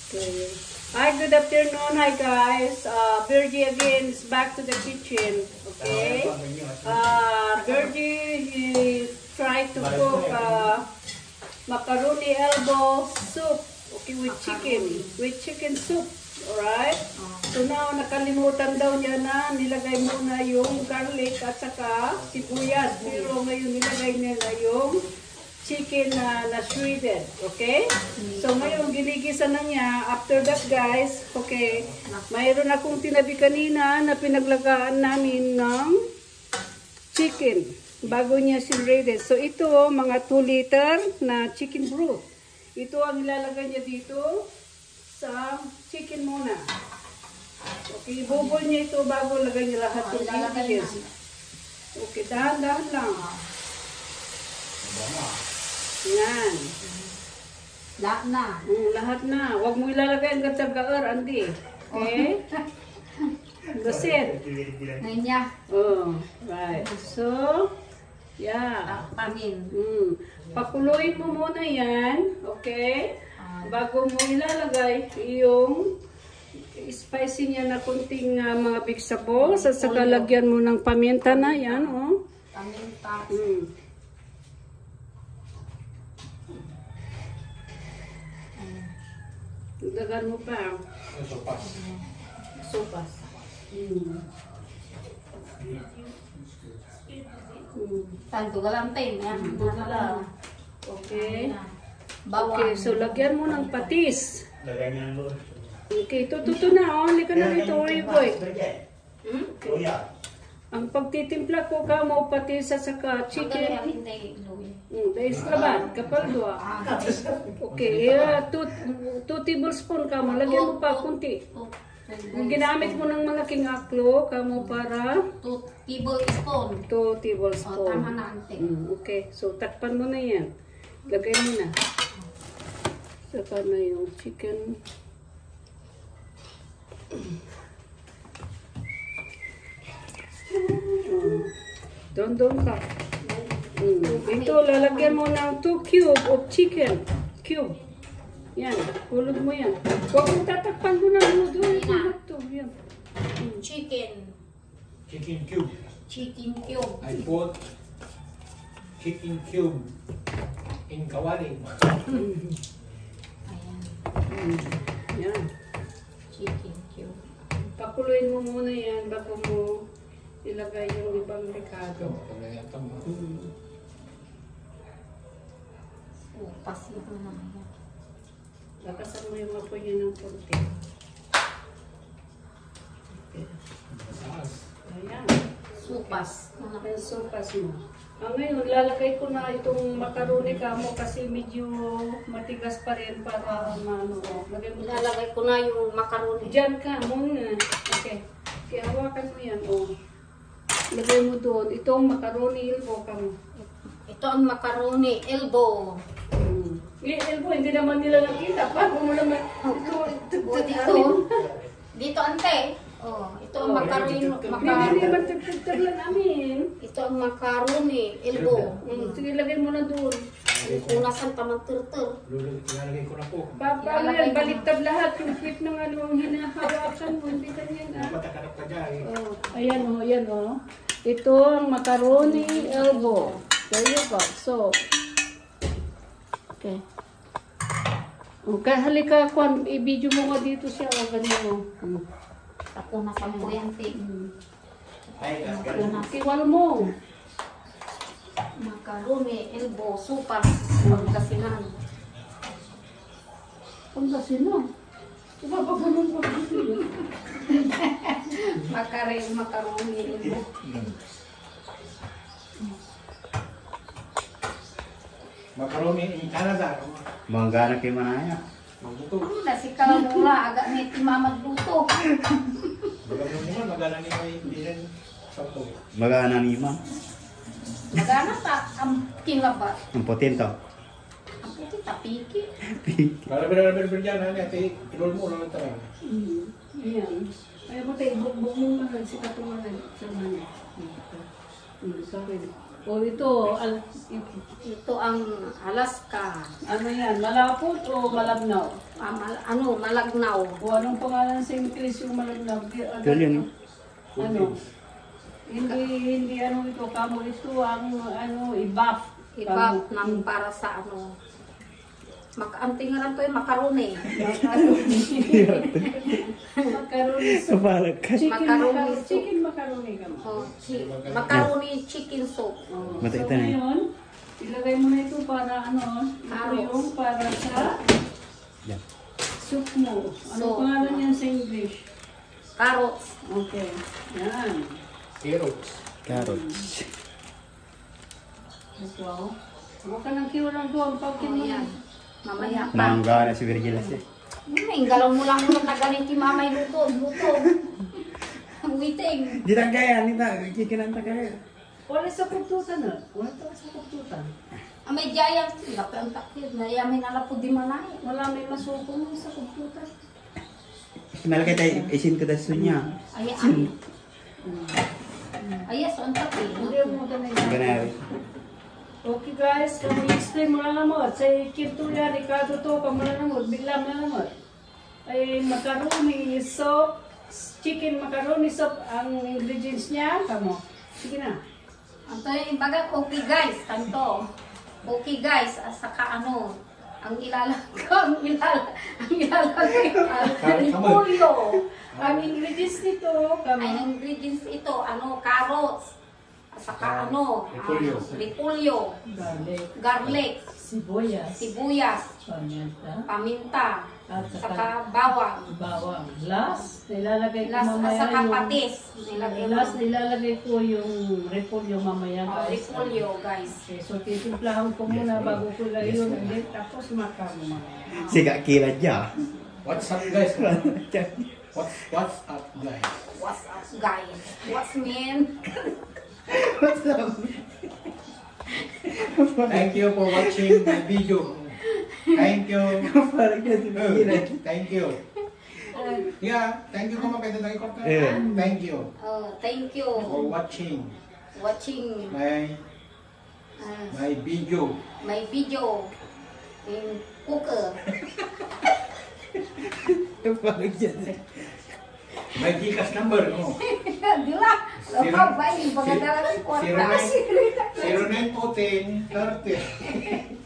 Okay. Hi, good afternoon. Hi, guys. Virgie again is back to the kitchen. Okay. Virgie is trying to cook macaroni elbow soup. Okay, with chicken soup. Alright? So now, nakalimutan daw niya na nilagay muna yung garlic at saka sibuyas. Pero ngayon nilagay niya na yung chicken na shredded. Okay? So ngayon, ginigisa na niya. After that, guys, okay, mayroon akong tinabi kanina na pinaglagaan namin ng chicken bago niya shredded. So ito, mga 2 liter na chicken broth. Ito ang ilalagay niya dito sa chicken muna. Okay, bubol niya ito bago lagay niya lahat ng ingredients. Okay, dahan-dahan lang. Yan. Lahat na. Lahat na. Huwag mo ilalagay ang gatsagaar, Andy. Okay? That's it. Ngayon niya. Oh, right. So, yeah. Pamin. Pakuluin mo muna yan. Okay? Bago mo ilalagay yung spicy niya na kunting mga vegetables. At saka lagyan mo ng paminta na yan. Oh. Paminta. Dagan mo pa. Sopas. Sopas. Tanto galantin. Okay. Bawang. Okay, so lagyan mo ng patis. Lagay niya ng loob. Okay, tututo na. Only ka na rito, boy. Ang pagtitimpla ko ka mo patis sa saka chicken. Dahil laban, kapal dua. Okay, 2 tablespoon ka mo. Lagyan mo pa kunti. Ginamit mo ng malaking aklo ka mo para 2 tablespoon. 2 tablespoon. Tama na ante. Okay, so takpan mo na yan. Lagay mo na. Saka na yung chicken. Doon ka. Ito, lalagyan mo ng 2 cube of chicken. Cube. Yan, hulog mo yan. Huwag mo tatakpan mo na doon. Yan. Chicken. Chicken cube. Chicken cube. I bought chicken cube in Kawali. Ayan. Yan. Chicken cube. Pakuluin mo muna yan bago mo ilagay yung ibang rekado. Pasin mo na yan. Lakasan mo yung apoy niya ng konti. Okay. Ayan. Supas. Yung sopas mo. Ngayon, lalagay ko na itong macaroni ka mo kasi medyo matigas pa rin para maano. Ilalagay ko na yung macaroni. Diyan ka muna. Okay. Kaya hawakan mo yan. Oh. Lagay mo doon. Itong macaroni elbow ka mo. Ito ang macaroni elbow. Elbow, hindi naman nila nakita. Paano mo naman? Dito ante. Oh, ito ang macaroni. Hindi naman tagtag lang namin. Ito ang macaroni elbow. Sige, lagay mo na doon. Kung nasan pa man tur-tur. Ilalagay ko na po. Paano yan? Baliktad lahat. Yung flip ng ano, hinahawakan mo. Hindi ganyan ah. Patakanap ka dyan. Ayan o, ayan o. Ito ang macaroni elbow. There you go. So, okay. Okay, halika, Kwan. I-video mo nga dito siya. O, ganyan mo. Ako na sa muyante. Kiwal mo. Macaroni elbow supas. Pagkasinan. Pangasinan? Diba ba ganun po dito yun? Macaroni elbow. Macaroni in Canada. Manggana kay manaya. Magluto. Nasi kalamura agak ni timamad luto. Magandang naman, magana ni may hindi rin sampo. Magana ni Imam. Magana ta ang kingabat. Ang potento. Ang puti tapiki. Para benar-benar dyan, ate, tulol mo lang talaga. Ayan. Ayaw mo tayo, bugbog mo naman si katungan sa mga. Sorry. O ito, Ito ang Alaska. ano yan, malapot o malabnaw? Malagnaw. O anong pangalan sa English yung malabnaw? Ito yun. Ano? Hindi ano ito, kamo ito ang i-buff. Iba ng para sa ang tingaran to yung macaroni. Macaroni soup. Kapalag ka. Macaroni soup. Chicken macaroni ka mo. Macaroni chicken soup. Mata So ito na eh. ngayon, ilagay mo na ito para ito Carrots. yung para sa Yan. soup mo. Ano So, pangalan yan sa English? Carrots. Okay. Yan. Carrots. Wow. Huwag ka ng kilo ng doon. Pagkin mo Ayan. Mamaya pa. Mangga na si Virgil kasi. Galaw mo lang muna na ganit yung mamay luto. Ang witing. Di tagaya, nita. Kikinanta kaya. Wala sa pagtutan na. Wala sa pagtutan. May giant. Ang takit. Nayamin alapod di manay. Wala may masuko mo sa pagtutan. Malaki tayo, isin ko daso niya. Ayan. Ayan, so ang takit. Hindi mo ka na Ganari. Okay guys, kung i-explain mo na naman, sa kinto yan, ikado to, kung mo na naman, bigla mo na naman. Ay macaroni soup, chicken macaroni soup, ang ingredients niya, kamo. Sige na. Ito yung baga, okay guys, kanto. Okay guys, saka ang repolyo. Ang ingredients nito, Ay, kamo. ang ingredients ito, carrots, saka repolyo, garlic, sibuyas, paminta, at saka bawang, bawang. Last, nilalagay ko last, mamaya saka yung... patis. Nilagay Last, mo. nilalagay ko yung repolyo mamaya guys. Repolyo, guys. Okay, so titimplahan ko muna bago ko ilagay yung ulit, tapos makamo mamaya. Siga kila dya. What's up guys? What's up guys? What's up, guys? What's mean? What's up? Thank you for watching my video. Thank you. Parang yan si Virgil. Thank you. Yeah, thank you kung makita tayo ko. Eh. Thank you Thank you for watching watching my video. my video in cooker. Parang yan. My Gcash number, no? Dila, lapaw ba yung pagkadala ng kwarta? 0914 30.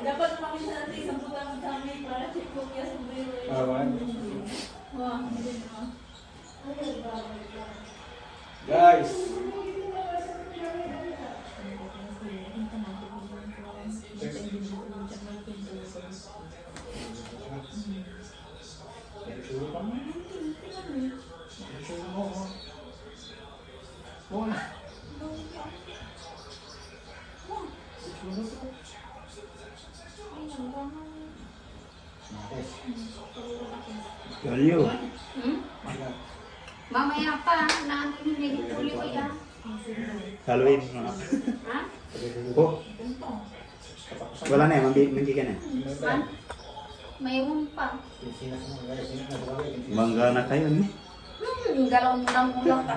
Dapat makita natin isang butang kami para check ko kaya sa Awan. Wah, hindi na. Guys. Tulyo. Mamaya pa, naano yung nilipulyo yan. Halloween. Ha? Oh. Wala na eh, manggi ka na. Man? Mayroon pa. Bangga na kayo ni. Galaw mo lang ulang ka.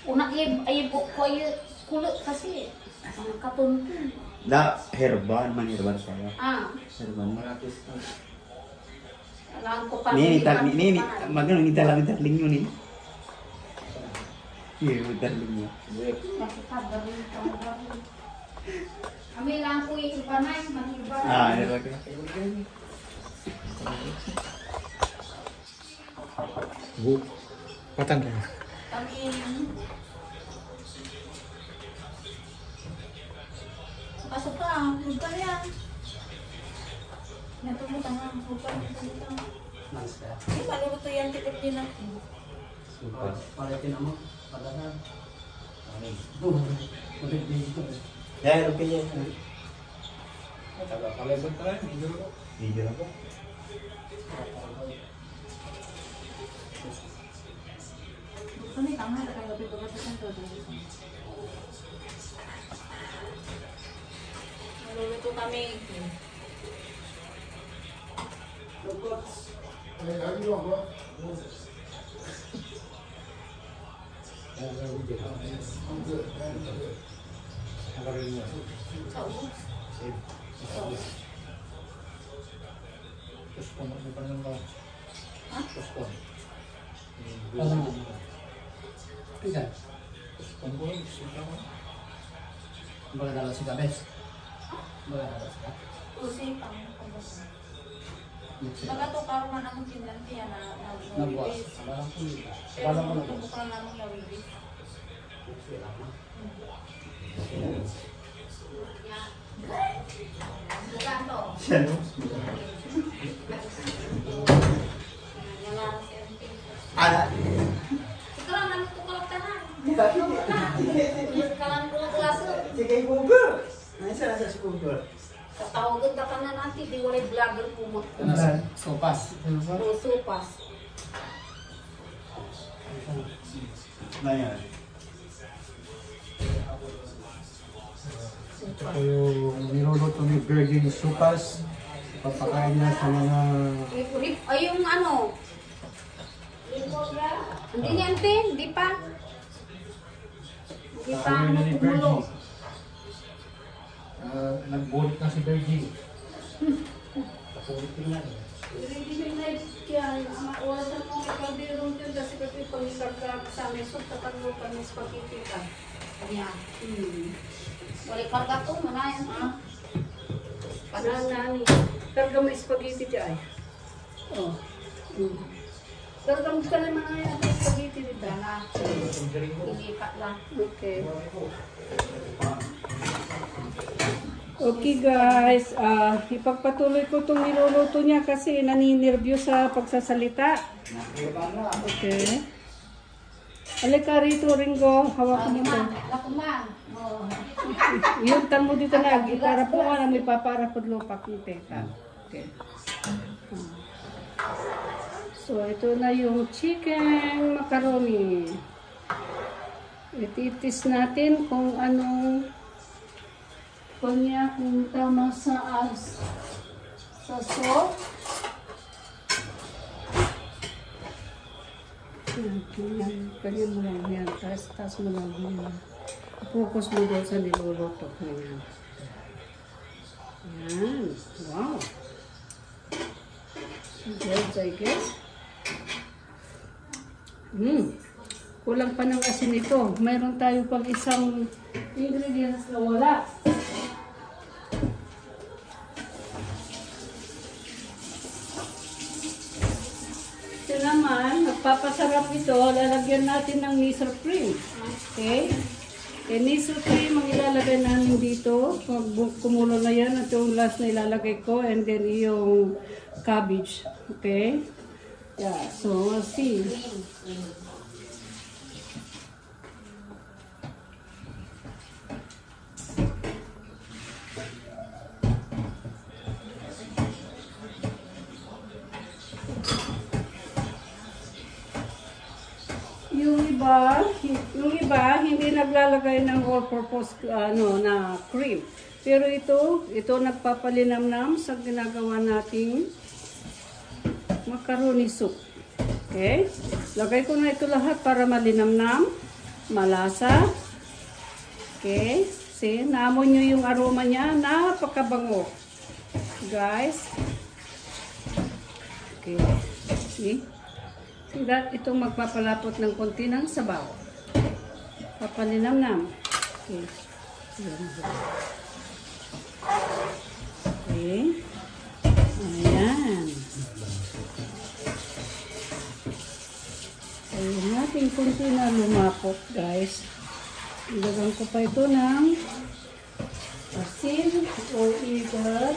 Una ibo ko yung kulot kasi. Ang katuntun. Da herban man herban saya. Herban. Alam ko pa. Ni magano ni talang darling yun ni. Iya, darling mo. Kami lang po yung ipanay, maniba. Ah, herban ka. Bu, patang ka. Kami pasok ka, lupa yan. Natumutan nga, lupa. Eh, maluluto yan tikip din natin. Ya, okay ya. Kalebot ka lang, video ko. Video ako. Kami tama, nakagabi ko kasi ito. Maluluto kami. Ay, lagi mo ako. Usipang. Nagkatukaw man akong tinanti na nag-release. Pero nagkatukaw na akong nag-release. Sekarang namin tukalap tanan. Sekarang ko klase. Sige, Google. Nasa si Google. Katawagan ka na nanti di walay vlogger po mo. Sopas. Supas. Nanya. Ito po yung niluluto ni Virgin Sopas. Papakain niya sa mga... Ay yung ano? Hindi niya ante, hindi pa. Hindi pa Ano ano ni kumulo. Virgin? Nagbulit na si Virgin. Napulit din yan. Hindi na yan. Ang oras na mga kaldirong dyan kasi kasi pangikarga sa amin. So, tatalo pa ng spaghetti ka. Ayan. Walay karga ko, manayan ha. Nani. Karga mo spaghetti dyan. Oh. Karga mo ka naman ang spaghetti dito. Na. Hindi pa lang. Okay. Okay guys, ipagpatuloy ko itong niluluto niya kasi naninirview sa pagsasalita. Okay. Alika rito, Ringo. Hawak mo ito. Lakuman. Oh. Yung mo dito na, para po nga na may paparapod lupak ng teka. Okay. So, ito na yung chicken macaroni. Ititis natin kung anong kanya kung tama sa salt. Kanya mo lang yan. Tas mo lang yan. Focus mo doon sa niluluto. Yan. Yan. Wow. Good, I guess. Kulang pa ng asin ito. Mayroon tayo pang isang ingredients na wala. Ito naman, magpapasarap ito. Lalagyan natin ng niso cream. Okay? Okay, niso cream ang ilalagay namin dito. Pag kumulo na yan, ito yung last na ilalagay ko. And then yung cabbage. Okay? Yeah, so we'll see. Yung iba hindi naglalagay ng all-purpose na cream. Pero ito nagpapalinamnam sa ginagawa nating macaroni soup. Okay? Lagay ko na ito lahat para malinamnam, malasa. Okay? See, naamon nyo yung aroma niya, napakabango. Guys. Okay. See? Itong magpapalapot ng konti ng sabaw. Papalinamnam. Okay. Okay. Ayan. Ayan natin konti na lumapot, guys. Ilagyan ko pa ito ng asin or either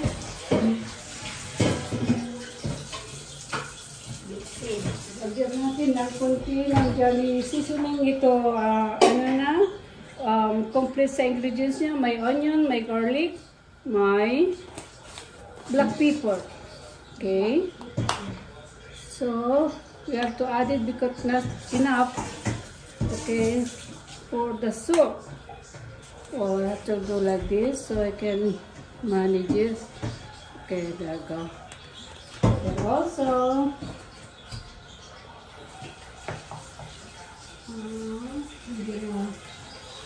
lagyan natin ng konti ng Johnny seasoning ito. Complete sa ingredients niya. May onion, may garlic, may black pepper. Okay. So, we have to add it because not enough. Okay. For the soup. Oh, I have to do like this so I can manage it. Okay, there you go. And also,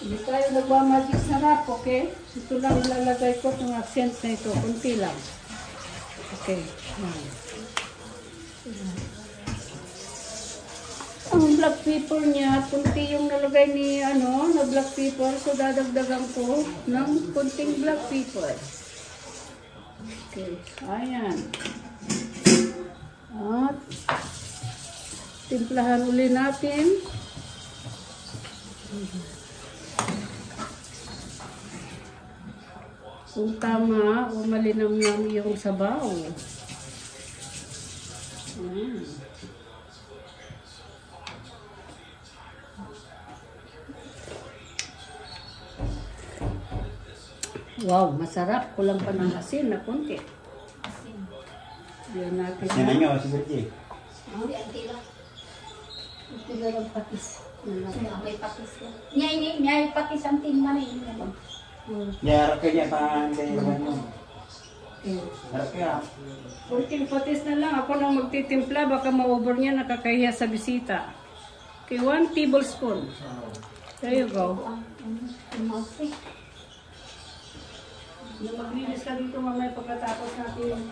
Hindi tayo nagmamagic sarap, okay? Ito lang ilalagay ko itong accent na ito. Kunti lang. Okay. Ang black pepper niya, kunti yung nalagay ni na black pepper. So, dadagdagan ko ng kunting black pepper. Okay. Ayan. At timplahan uli natin. Kung tama o malinamnam yung sabaw. Wow, masarap. Kulang pa ng asin na konti. Diyan natin. Yan nyo, si Bertie. Hindi, anti lang. Ito na lang patis. May patis lang. Nyay patis ang tingnan na yun. Harap ka dyan, pangantayin naman mo. Harap ka. Kunting patis na lang. Ako nang magtitimpla. Baka ma-over niya. Nakakahiya sa bisita. Okay, 1 tablespoon. There you go. Maglinis ka dito mamaya pagkatapos natin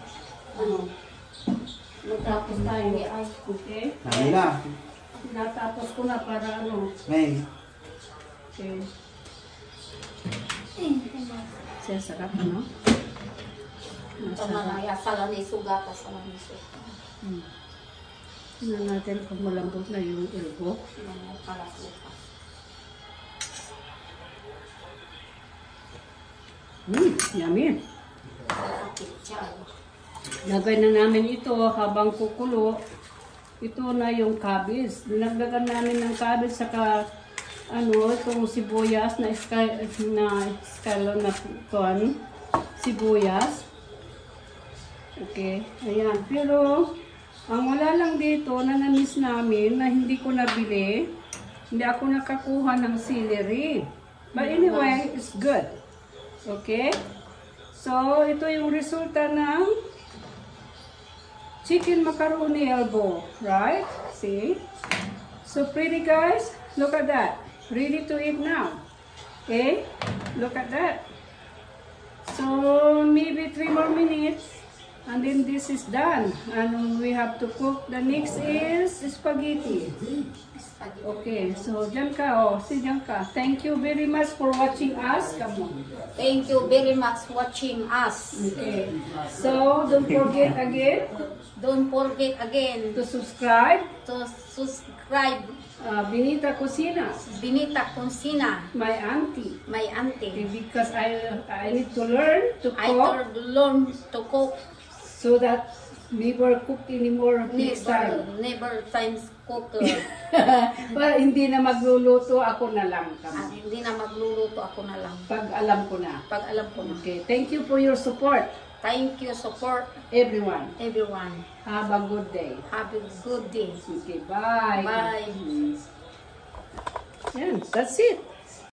matapos tayo. Okay? Nami na. Natapos ko na para Ngayon. Okay. Siya sarap, no? Tama na, yasalan ni suga ka sa mga suga. Tingnan natin kung malambot na yung ilgo. Yummy. Lagay na namin ito habang kukulo. Ito na yung cabbage. Dinagdagan namin ng cabbage saka itong sibuyas na scallion na kon sibuyas. Okay, ayan. Pero ang wala lang dito na na-miss namin na hindi ko nabili, hindi ako nakakuha ng celery. But anyway, it's good. Okay? So, ito yung resulta ng chicken macaroni elbow. Right? See? So, pretty guys. Look at that. Ready to eat now. Okay? Look at that. So, maybe 3 more minutes. And then this is done. And we have to cook. The next is spaghetti. Okay, so dyan ka, si dyan ka. Thank you very much for watching us. Come on. Thank you very much watching us. Okay, so don't forget again Don't forget again to subscribe. to subscribe Benita Cocina, Benita Consina, my auntie. my Okay, auntie. because I need to learn to I cook learn to cook. so that never cook anymore next time. Never times cook. Well, hindi na magluluto, ako na lang. At hindi na magluluto, ako na lang. Pag alam ko na. Pag alam ko na. Okay, thank you for your support, Thank you, support everyone. everyone. Have a good day. Have a good day. Okay, bye. Bye. Yan, that's it.